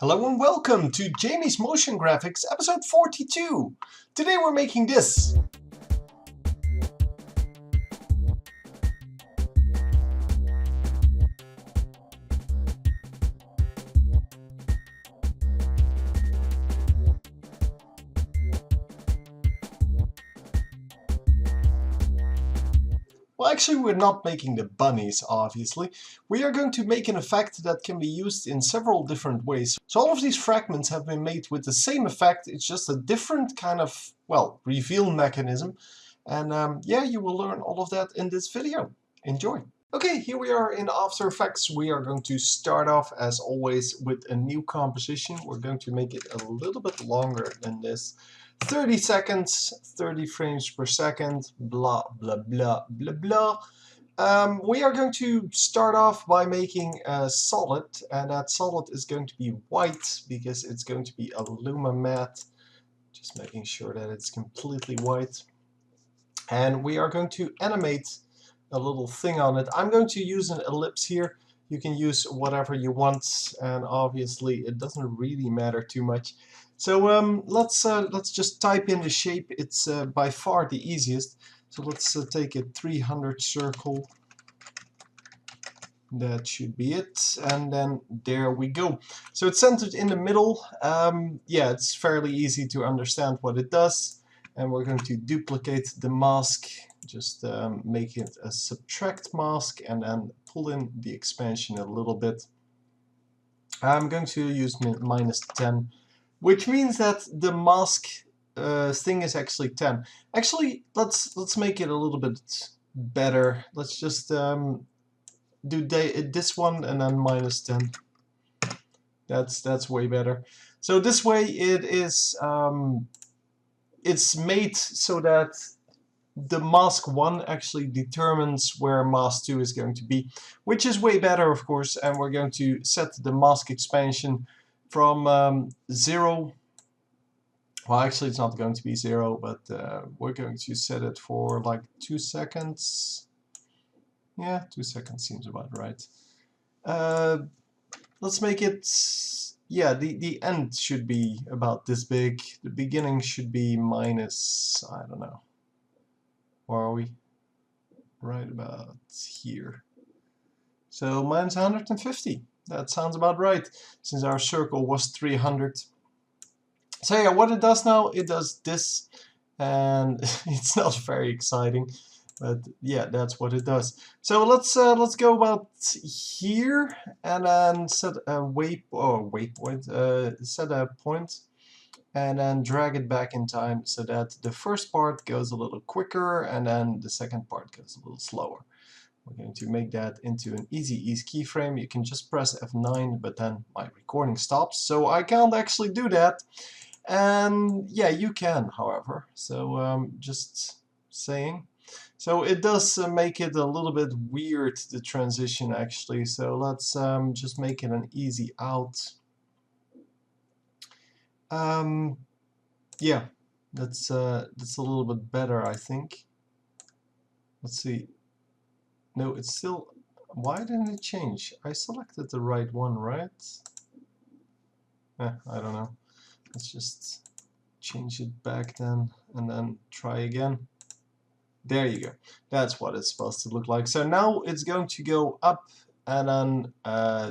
Hello and welcome to Jamie's Motion Graphics episode 42. Today we're making this. Well, actually we're not making the bunnies, obviously. We are going to make an effect that can be used in several different ways. So all of these fragments have been made with the same effect, it's just a different kind of, well, reveal mechanism. And yeah, you will learn all of that in this video. Enjoy! Okay, here we are in After Effects. We are going to start off, as always, with a new composition. We're going to make it a little bit longer than this. 30 seconds, 30 frames per second, blah, blah, blah, blah, blah. We are going to start off by making a solid, and that solid is going to be white, because it's going to be a Luma matte. Just making sure that it's completely white. And we are going to animate a little thing on it. I'm going to use an ellipse here. You can use whatever you want, and obviously it doesn't really matter too much. So let's just type in the shape. It's by far the easiest. So let's take a 300 circle. That should be it, and then there we go. So it's centered in the middle. Yeah, it's fairly easy to understand what it does. And we're going to duplicate the mask, just make it a subtract mask, and then pull in the expansion a little bit. I'm going to use -10, which means that the mask thing is actually 10. Actually, let's make it a little bit better. Let's just do this one and then -10. That's way better. So this way it is it's made so that the mask 1 actually determines where mask 2 is going to be, which is way better, of course. And we're going to set the mask expansion from 0. Well, actually it's not going to be 0, but we're going to set it for like 2 seconds. Yeah, 2 seconds seems about right. Let's make it, yeah, the end should be about this big. The beginning should be minus, I don't know. Where are we? Right about here. So minus 150. That sounds about right, since our circle was 300. So yeah, what it does now, it does this, and it's not very exciting. But yeah, that's what it does. So let's go about here and then set a waypoint, set a point, and then drag it back in time so that the first part goes a little quicker and then the second part goes a little slower. We're going to make that into an easy ease keyframe. You can just press F9, but then my recording stops, so I can't actually do that. And yeah, you can, however. So just saying. So it does make it a little bit weird, the transition, actually. So let's just make it an easy out. Yeah, that's a little bit better, I think. Let's see. No, it's still... Why didn't it change? I selected the right one, right? I don't know. Let's just change it back then, and then try again. There you go. That's what it's supposed to look like. So now it's going to go up and then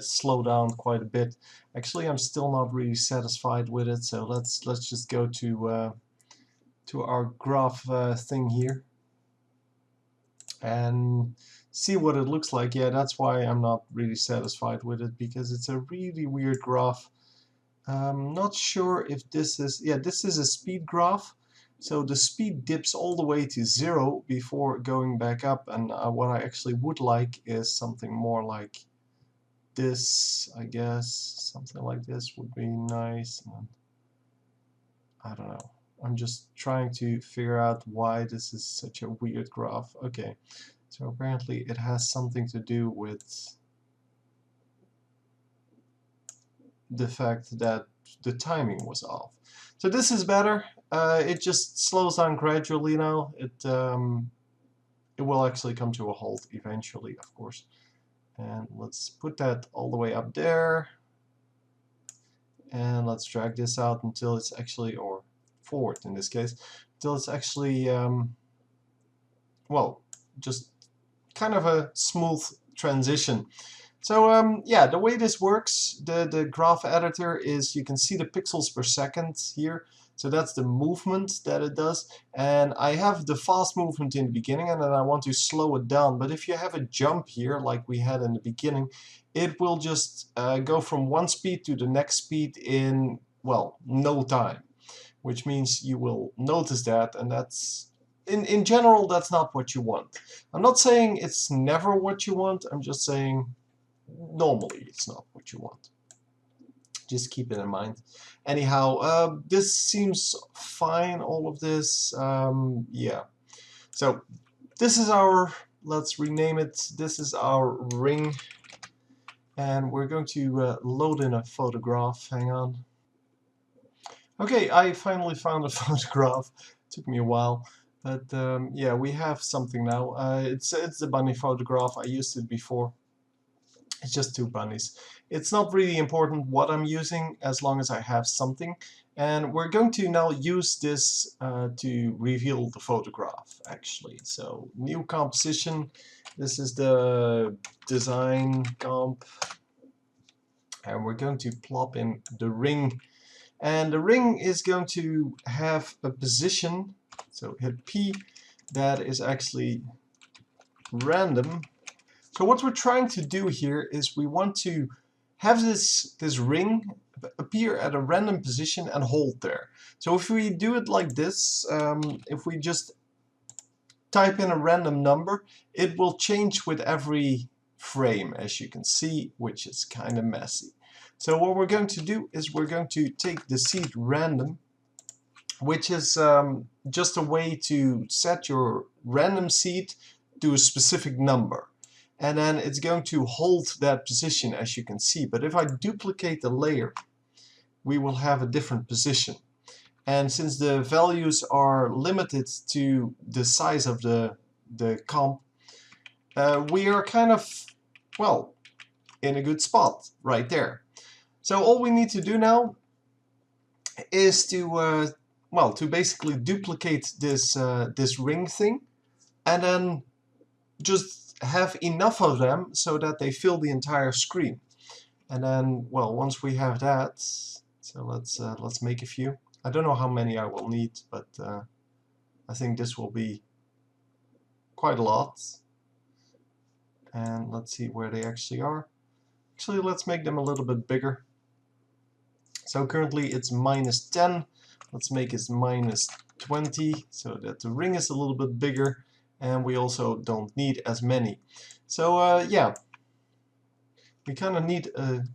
slow down quite a bit. Actually, I'm still not really satisfied with it. So let's just go to our graph thing here and see what it looks like. Yeah, that's why I'm not really satisfied with it, because it's a really weird graph. I'm not sure if this is... Yeah, this is a speed graph. So the speed dips all the way to 0 before going back up, and what I actually would like is something more like this, I guess. Something like this would be nice. And I don't know. I'm just trying to figure out why this is such a weird graph. Okay, so apparently it has something to do with the fact that the timing was off. So this is better. It just slows down gradually now. It will actually come to a halt eventually, of course. And let's put that all the way up there. And let's drag this out until it's actually, or forward in this case, until it's actually, well, just kind of a smooth transition. So yeah, the way this works, the graph editor is, you can see the pixels per second here. So that's the movement that it does. And I have the fast movement in the beginning, and then I want to slow it down. But if you have a jump here, like we had in the beginning, it will just go from one speed to the next speed in, well, no time. Which means you will notice that, and that's, in general, that's not what you want. I'm not saying it's never what you want, I'm just saying normally it's not what you want. Just keep it in mind. Anyhow, this seems fine, all of this. Yeah. So this is our, let's rename it, this is our ring. And we're going to load in a photograph. Hang on. Okay, I finally found a photograph. Took me a while. But yeah, we have something now. It's the bunny photograph. I used it before. It's just two bunnies. It's not really important what I'm using as long as I have something. And we're going to now use this to reveal the photograph, actually. So, new composition. This is the design comp. And we're going to plop in the ring. And the ring is going to have a position, so hit P, that is actually random. So what we're trying to do here is we want to have this ring appear at a random position and hold there. So if we do it like this, if we just type in a random number, it will change with every frame, as you can see, which is kind of messy. So what we're going to do is we're going to take the seed random, which is just a way to set your random seed to a specific number. And then it's going to hold that position, as you can see. But if I duplicate the layer, we will have a different position. And since the values are limited to the size of the comp, we are kind of, well, in a good spot right there. So all we need to do now is to, well, to basically duplicate this, this ring thing, and then just have enough of them so that they fill the entire screen. And then, well, once we have that, so let's make a few. I don't know how many I will need, but I think this will be quite a lot. And let's see where they actually are. Actually, let's make them a little bit bigger. So currently it's -10. Let's make it -20 so that the ring is a little bit bigger, and we also don't need as many. So yeah, we kind of need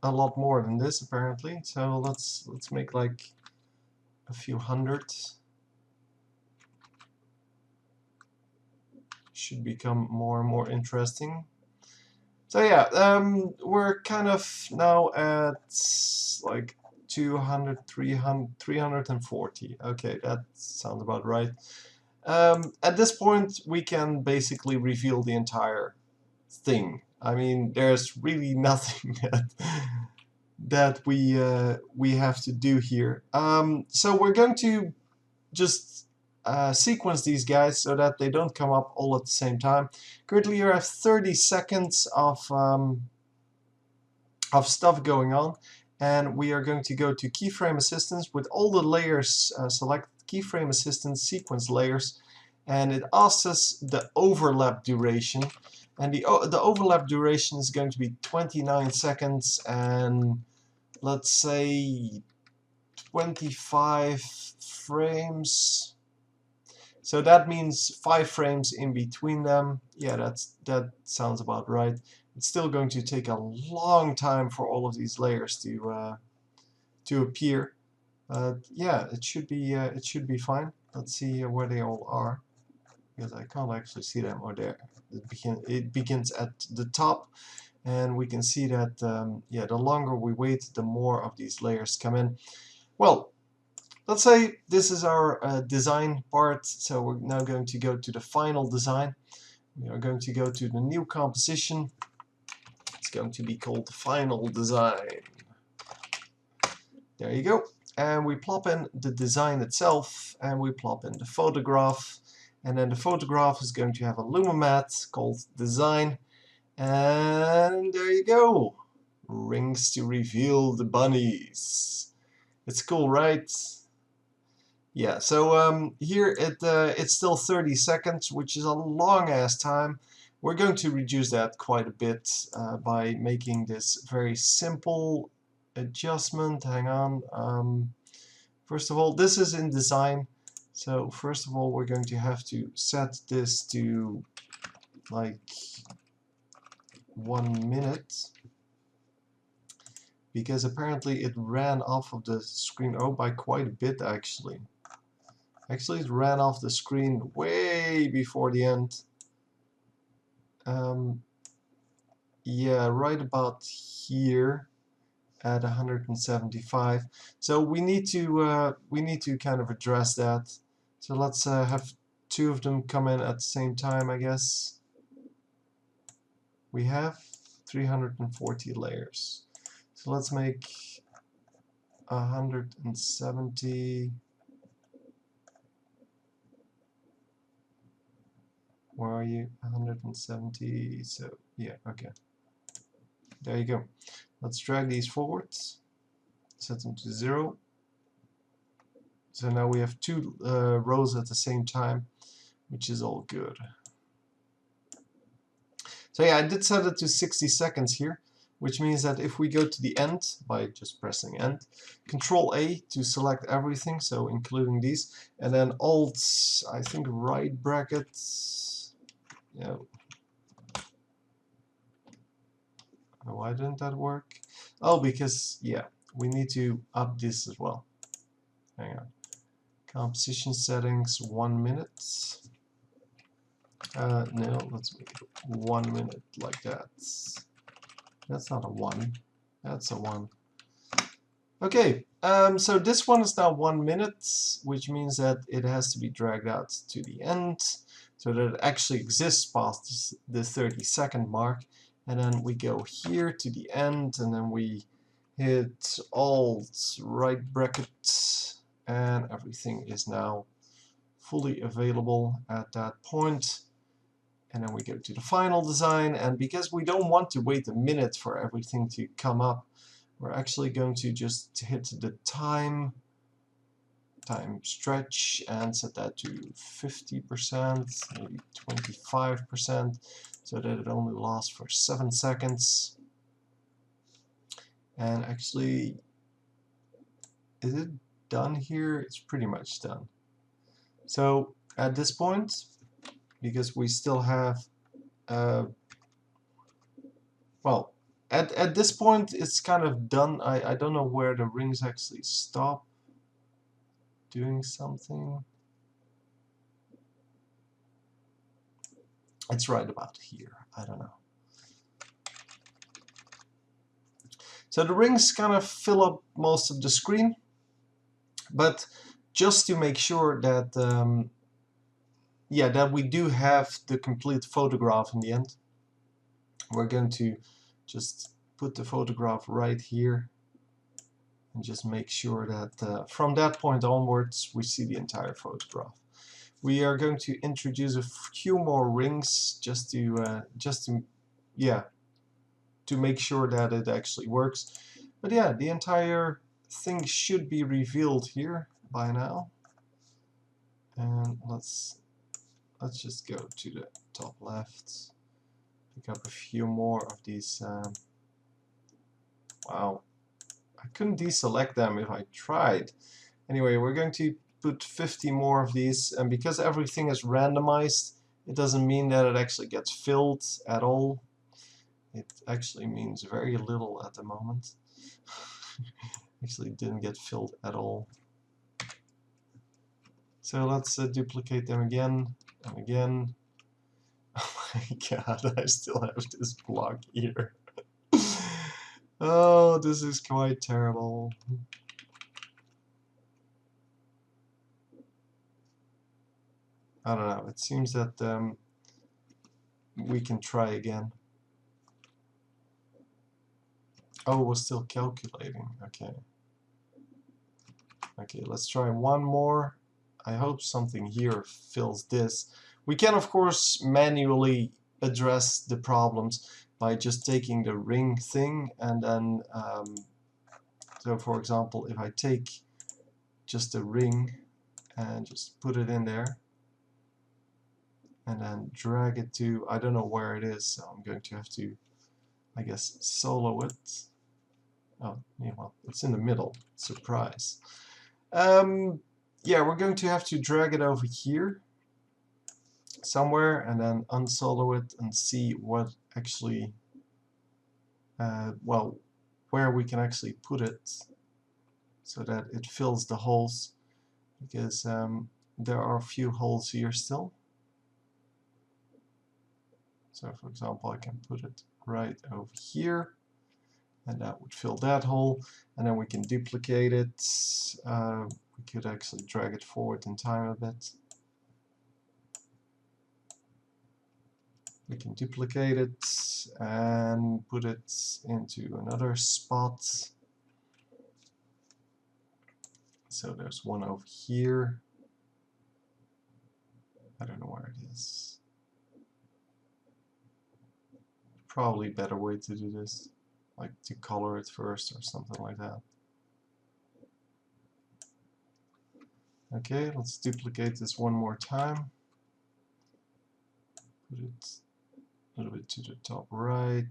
a lot more than this apparently. So let's make like a few hundred. Should become more and more interesting. So yeah, we're kind of now at like 200, 300, 340. Okay, that sounds about right. At this point, we can basically reveal the entire thing. I mean, there's really nothing that we have to do here. So we're going to just sequence these guys so that they don't come up all at the same time. Currently, you have 30 seconds of stuff going on, and we are going to go to keyframe assistance with all the layers selected. Keyframe assistance sequence layers, and it asks us the overlap duration, and the overlap duration is going to be 29 seconds and let's say 25 frames. So that means 5 frames in between them. Yeah, that sounds about right. It's still going to take a long time for all of these layers to appear. Yeah, it should be fine. Let's see where they all are, because I can't actually see them. Or there, it begins at the top, and we can see that yeah, the longer we wait, the more of these layers come in. Well, let's say this is our design part. So we're now going to go to the final design. We are going to go to the new composition. It's going to be called final design. There you go. And we plop in the design itself, and we plop in the photograph, and then the photograph is going to have a Luma mat called design, and there you go. Rings to reveal the bunnies. It's cool, right? Yeah, so here it's still 30 seconds, which is a long ass time. We're going to reduce that quite a bit by making this very simple adjustment. Hang on. First of all, this is in design. So first of all, we're going to have to set this to like 1 minute. Because apparently it ran off of the screen, oh, by quite a bit actually. Actually, it ran off the screen way before the end. Yeah, right about here at 175. So we need to kind of address that. So let's have two of them come in at the same time, I guess. We have 340 layers. So let's make 170. Where are you? 170. So yeah, okay. There you go. Let's drag these forwards. Set them to 0. So now we have two rows at the same time, which is all good. So yeah, I did set it to 60 seconds here, which means that if we go to the end by just pressing end, Control A to select everything, so including these, and then Alt, I think right bracket, yeah. Why didn't that work? Oh, because yeah, we need to up this as well. Hang on. Composition settings 1 minute. No, let's make it 1 minute like that. That's not a 1. That's a 1. Okay, so this one is now 1 minute, which means that it has to be dragged out to the end so that it actually exists past the 30-second mark. And then we go here to the end, and then we hit Alt right bracket, and everything is now fully available at that point. And then we go to the final design, and because we don't want to wait a minute for everything to come up, we're actually going to just hit the time stretch and set that to 50%, maybe 25%, so that it only lasts for 7 seconds. And actually, is it done here? It's pretty much done. So at this point, because we still have well, at this point it's kind of done. I don't know where the rings actually stop doing something. It's right about here. I don't know. So the rings kind of fill up most of the screen, but just to make sure that yeah, that we do have the complete photograph in the end, we're going to just put the photograph right here and just make sure that from that point onwards we see the entire photograph. We are going to introduce a few more rings just to yeah, to make sure that it actually works. But yeah, the entire thing should be revealed here by now. And let's just go to the top left, pick up a few more of these. Wow, I couldn't deselect them if I tried. Anyway, we're going to put 50 more of these, and because everything is randomized, it doesn't mean that it actually gets filled at all. It actually means very little at the moment. Actually didn't get filled at all. So let's duplicate them again and again. Oh my god, I still have this block here. Oh, this is quite terrible. I don't know, it seems that we can try again. Oh, we're still calculating, okay. Okay, let's try one more. I hope something here fills this. We can of course manually address the problems by just taking the ring thing and then so for example, if I take just a ring and just put it in there and then drag it to, I don't know where it is, so I'm going to have to, I guess, solo it. Oh, yeah, well, it's in the middle. Surprise. Yeah, we're going to have to drag it over here somewhere and then unsolo it and see what actually, well, where we can actually put it so that it fills the holes, because there are a few holes here still. So for example, I can put it right over here and that would fill that hole, and then we can duplicate it. We could actually drag it forward in time a bit. We can duplicate it and put it into another spot. So there's one over here. I don't know where it is. Probably a better way to do this, like to color it first or something like that. Okay, let's duplicate this one more time. Put it a little bit to the top right.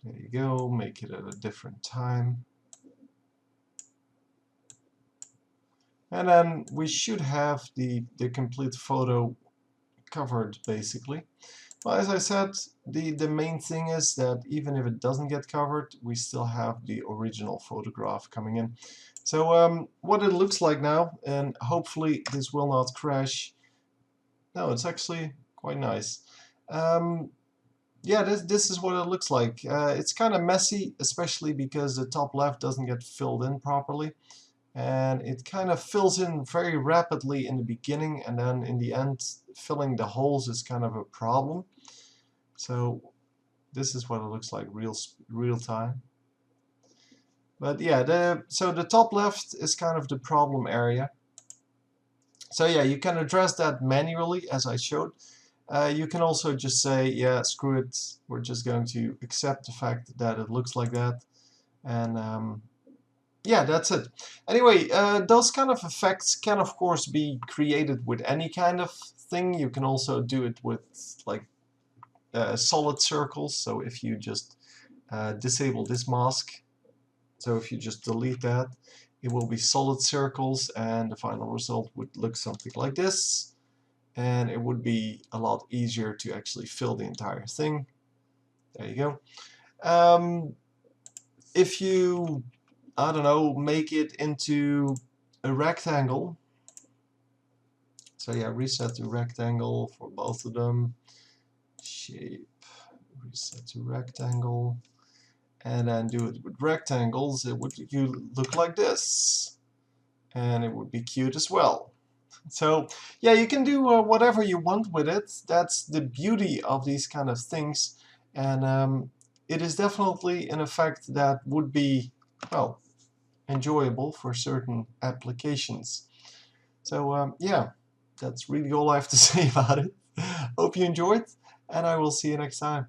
There you go, make it at a different time. And then we should have the complete photo covered, basically. Well, as I said, the main thing is that even if it doesn't get covered, we still have the original photograph coming in. So what it looks like now, and hopefully this will not crash. No, it's actually quite nice. Yeah, this is what it looks like. It's kind of messy, especially because the top left doesn't get filled in properly. And it kind of fills in very rapidly in the beginning, and then in the end filling the holes is kind of a problem. So this is what it looks like real time. But yeah, so the top left is kind of the problem area. So yeah, you can address that manually as I showed. You can also just say, yeah, screw it, we're just going to accept the fact that it looks like that, and yeah, that's it. Anyway, those kind of effects can of course be created with any kind of thing. You can also do it with like solid circles. So if you just disable this mask, so if you just delete that, it will be solid circles, and the final result would look something like this. And it would be a lot easier to actually fill the entire thing. There you go. If you, I don't know, make it into a rectangle. So yeah, reset to rectangle for both of them. Shape, reset to rectangle. And then do it with rectangles. It would look like this. And it would be cute as well. So yeah, you can do whatever you want with it. That's the beauty of these kind of things. And it is definitely an effect that would be, well, enjoyable for certain applications. So yeah, that's really all I have to say about it. Hope you enjoyed, and I will see you next time.